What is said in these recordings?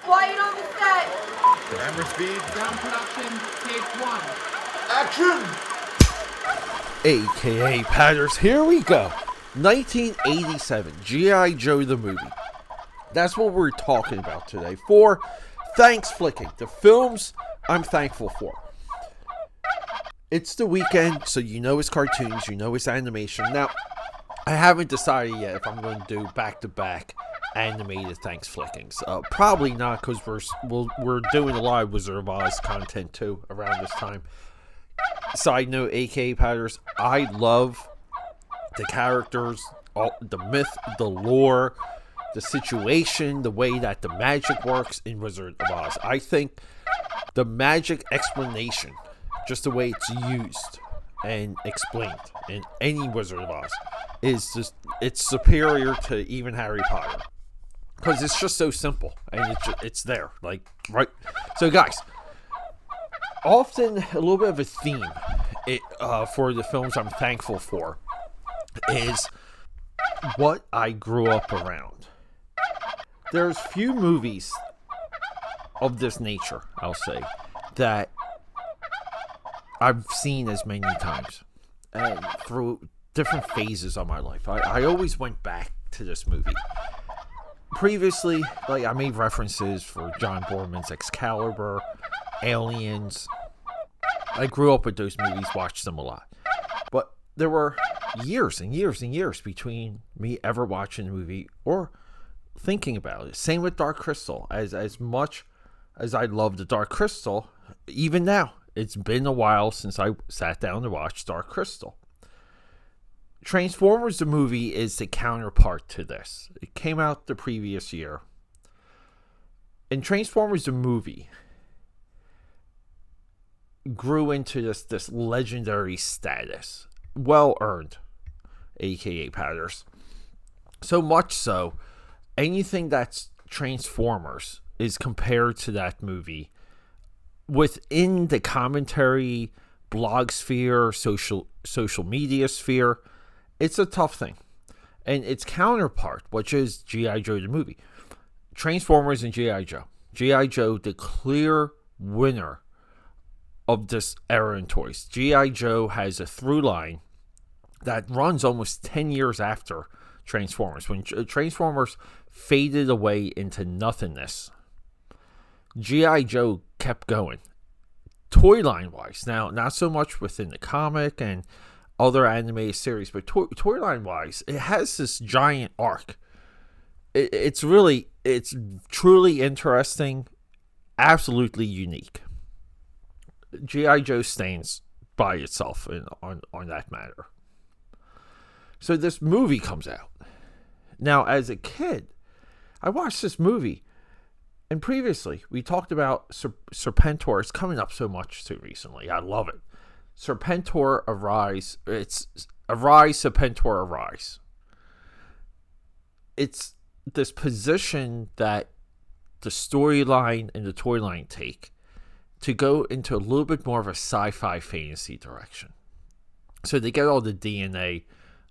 Quiet on the set. Camera speed. Sound production, take one. Action! AKAPADers, here we go. 1987, G.I. Joe the movie. That's what we're talking about today for Thanksflicking, the films I'm thankful for. It's the weekend, so you know it's cartoons, you know it's animation. Now, I haven't decided yet if I'm going to do back-to-back animated Thanksflickings. Probably not, because we're doing a lot of Wizard of Oz content too around this time. Side note, AKAPADers, I love the characters, the myth, the lore, the situation, the way that the magic works in Wizard of Oz. I think the magic explanation, just the way it's used and explained in any Wizard of Oz, it's superior to even Harry Potter. Because it's just so simple, and it's there, like, right? So, guys, often a little bit of a theme for the films I'm thankful for is what I grew up around. There's few movies of this nature, I'll say, that I've seen as many times, and through different phases of my life. I always went back to this movie. Previously, like, I made references for John Boorman's Excalibur, Aliens. I grew up with those movies, watched them a lot. But there were years and years and years between me ever watching a movie or thinking about it. Same with Dark Crystal. As much as I love the Dark Crystal, even now, it's been a while since I sat down to watch Dark Crystal. Transformers the movie is the counterpart to this. It came out the previous year. And Transformers the movie grew into this legendary status. Well earned, AKAPADers. So much so, anything that's Transformers is compared to that movie within the commentary, blog sphere, social media sphere. It's a tough thing. And its counterpart, which is G.I. Joe the movie. Transformers and G.I. Joe. G.I. Joe, the clear winner of this era in toys. G.I. Joe has a through line that runs almost 10 years after Transformers. When Transformers faded away into nothingness, G.I. Joe kept going. Toy line wise. Now, not so much within the comic and other animated series, but toy line wise, it has this giant arc. It's truly interesting, absolutely unique. G.I. Joe stands by itself on that matter. So this movie comes out. Now, as a kid, I watched this movie, and previously we talked about Serpentor. It's coming up so much too recently. I love it. Serpentor Arise. It's Arise, Serpentor Arise. It's this position that the storyline and the toy line take to go into a little bit more of a sci-fi fantasy direction. So they get all the DNA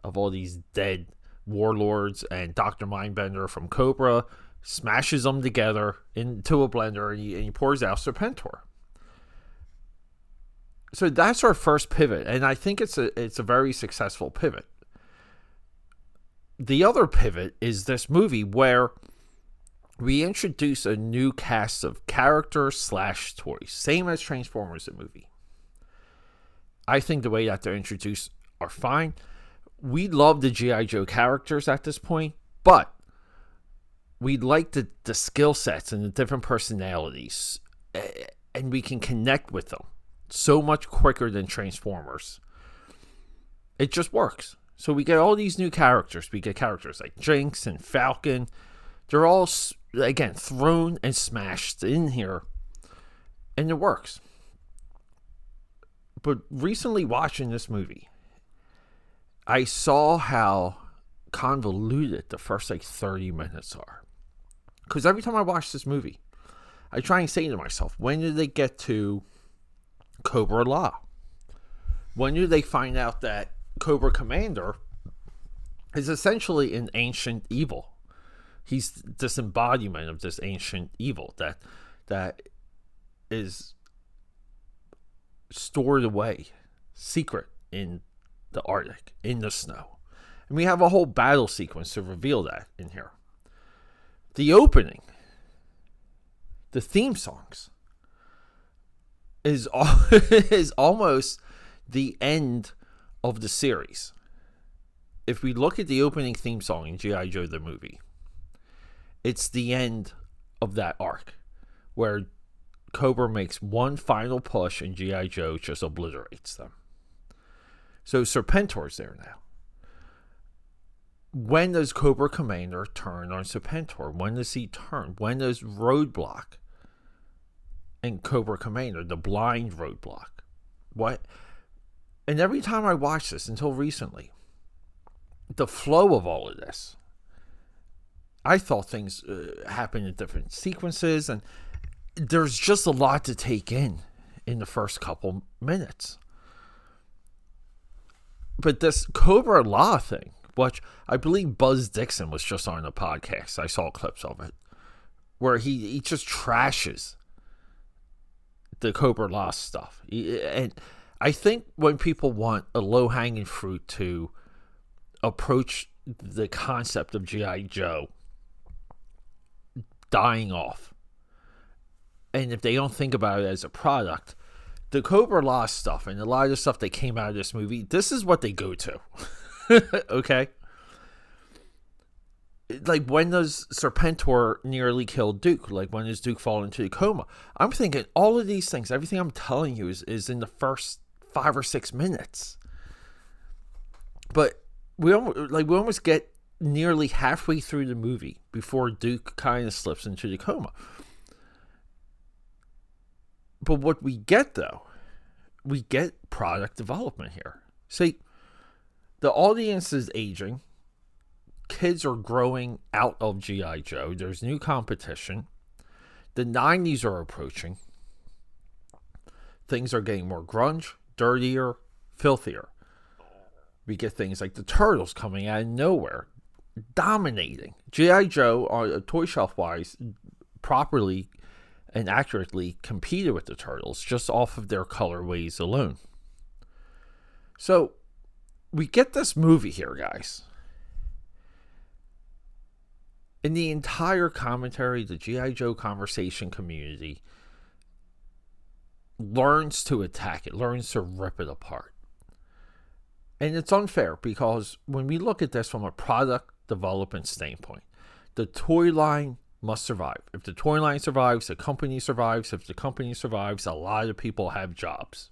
of all these dead warlords, and Dr. Mindbender from Cobra smashes them together into a blender, and he pours out Serpentor. So that's our first pivot, and I think it's a very successful pivot. The other pivot is this movie where we introduce a new cast of characters / toys, same as Transformers the movie. I think the way that they're introduced are fine. We love the G.I. Joe characters at this point, but we like the skill sets and the different personalities, and we can connect with them so much quicker than Transformers. It just works. So we get all these new characters. We get characters like Jinx and Falcon. They're all, again, thrown and smashed in here, and it works. But recently watching this movie, I saw how convoluted the first 30 minutes are. Because every time I watch this movie, I try and say to myself, when do they get to Cobra Law? When do they find out that Cobra Commander is essentially an ancient evil? He's this embodiment of this ancient evil that is stored away, secret in the Arctic, in the snow. And we have a whole battle sequence to reveal that in here. The opening, the theme songs, is almost the end of the series. If we look at the opening theme song in G.I. Joe the movie, it's the end of that arc, where Cobra makes one final push and G.I. Joe just obliterates them. So Serpentor's there now. When does Cobra Commander turn on Serpentor? When does he turn? When does Roadblock and Cobra Commander, the blind Roadblock? What? And every time I watch this, until recently, the flow of all of this, I thought things happened in different sequences, and there's just a lot to take in the first couple minutes. But this Cobra Law thing, which I believe Buzz Dixon was just on a podcast, I saw clips of it, where he just trashes the Cobra Law stuff. And I think when people want a low-hanging fruit to approach the concept of G.I. Joe dying off, and if they don't think about it as a product, the Cobra Law stuff and a lot of the stuff that came out of this movie, this is what they go to. Okay? Like, when does Serpentor nearly kill Duke? Like, when does Duke fall into a coma? I'm thinking all of these things, everything I'm telling you is in the first 5 or 6 minutes. But we almost get nearly halfway through the movie before Duke kind of slips into the coma. But what we get, though, we get product development here. See, the audience is aging. Kids are growing out of G.I. Joe. There's new competition. The 90s are approaching. Things are getting more grunge, dirtier, filthier. We get things like the Turtles coming out of nowhere, dominating. G.I. Joe, toy shelf-wise, properly and accurately competed with the Turtles just off of their colorways alone. So we get this movie here, guys. In the entire commentary, the G.I. Joe conversation community learns to attack it, learns to rip it apart. And it's unfair because when we look at this from a product development standpoint, the toy line must survive. If the toy line survives, the company survives. If the company survives, a lot of people have jobs.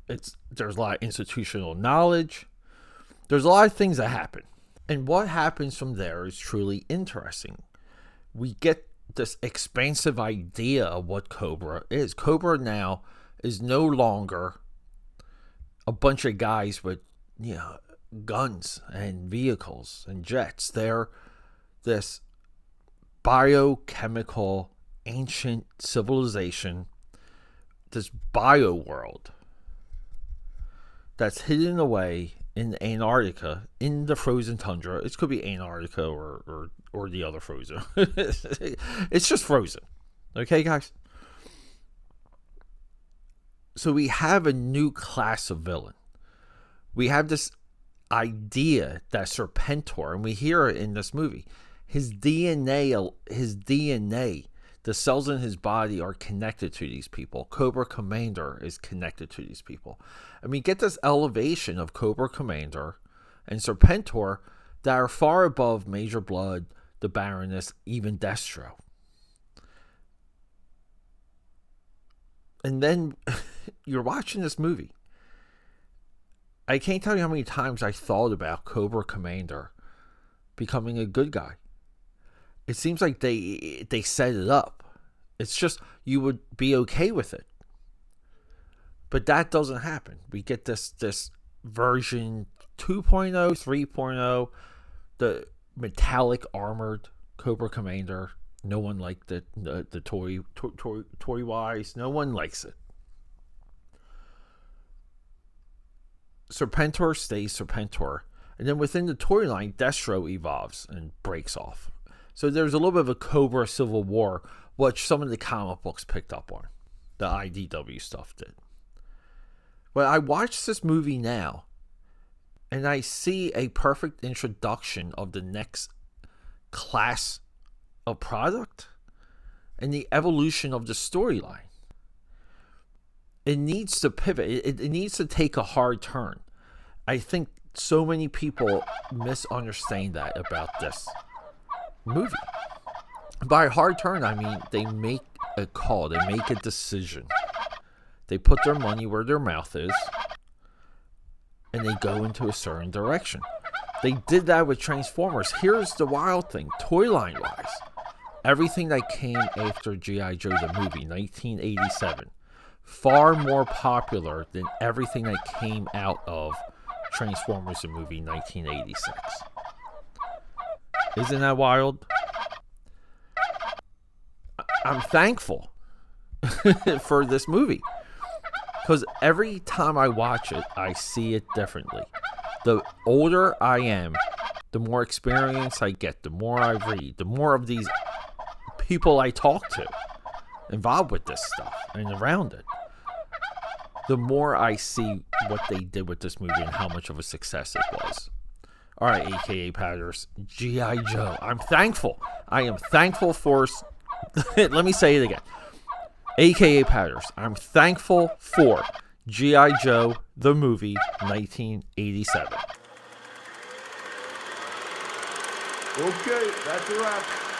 There's a lot of institutional knowledge. There's a lot of things that happen. And what happens from there is truly interesting. We get this expansive idea of what Cobra is. Cobra now is no longer a bunch of guys with, guns and vehicles and jets. They're this biochemical ancient civilization, this bio world that's hidden away in Antarctica, in the frozen tundra. It could be Antarctica or the other frozen. It's just frozen. Okay, guys? So we have a new class of villain. We have this idea that Serpentor, and we hear it in this movie, his DNA, the cells in his body are connected to these people. Cobra Commander is connected to these people. And we get this elevation of Cobra Commander and Serpentor that are far above Major Blood, the Baroness, even Destro. And then you're watching this movie. I can't tell you how many times I thought about Cobra Commander becoming a good guy. It seems like they set it up. It's just you would be okay with it. But that doesn't happen. We get this version 2.0, 3.0, the metallic armored Cobra Commander. No one liked it. The toy wise, no one likes it. Serpentor stays Serpentor. And then within the toy line, Destro evolves and breaks off. So there's a little bit of a Cobra Civil War, which some of the comic books picked up on. The IDW stuff did. But I watch this movie now, and I see a perfect introduction of the next class of product and the evolution of the storyline. It needs to pivot. It needs to take a hard turn. I think so many people misunderstand that about this movie. By hard turn, I mean they make a call. They make a decision. They put their money where their mouth is, and they go into a certain direction. They did that with Transformers. Here's the wild thing, toy line wise. Everything that came after G.I. Joe the movie, 1987, far more popular than everything that came out of Transformers the movie, 1986. Isn't that wild? I'm thankful for this movie. Because every time I watch it, I see it differently. The older I am, the more experience I get, the more I read, the more of these people I talk to involved with this stuff and around it, the more I see what they did with this movie and how much of a success it was. All right, AKAPADers, G.I. Joe. I'm thankful. I am thankful for... Let me say it again. AKAPADers, I'm thankful for G.I. Joe, the movie, 1987. Okay, that's a wrap.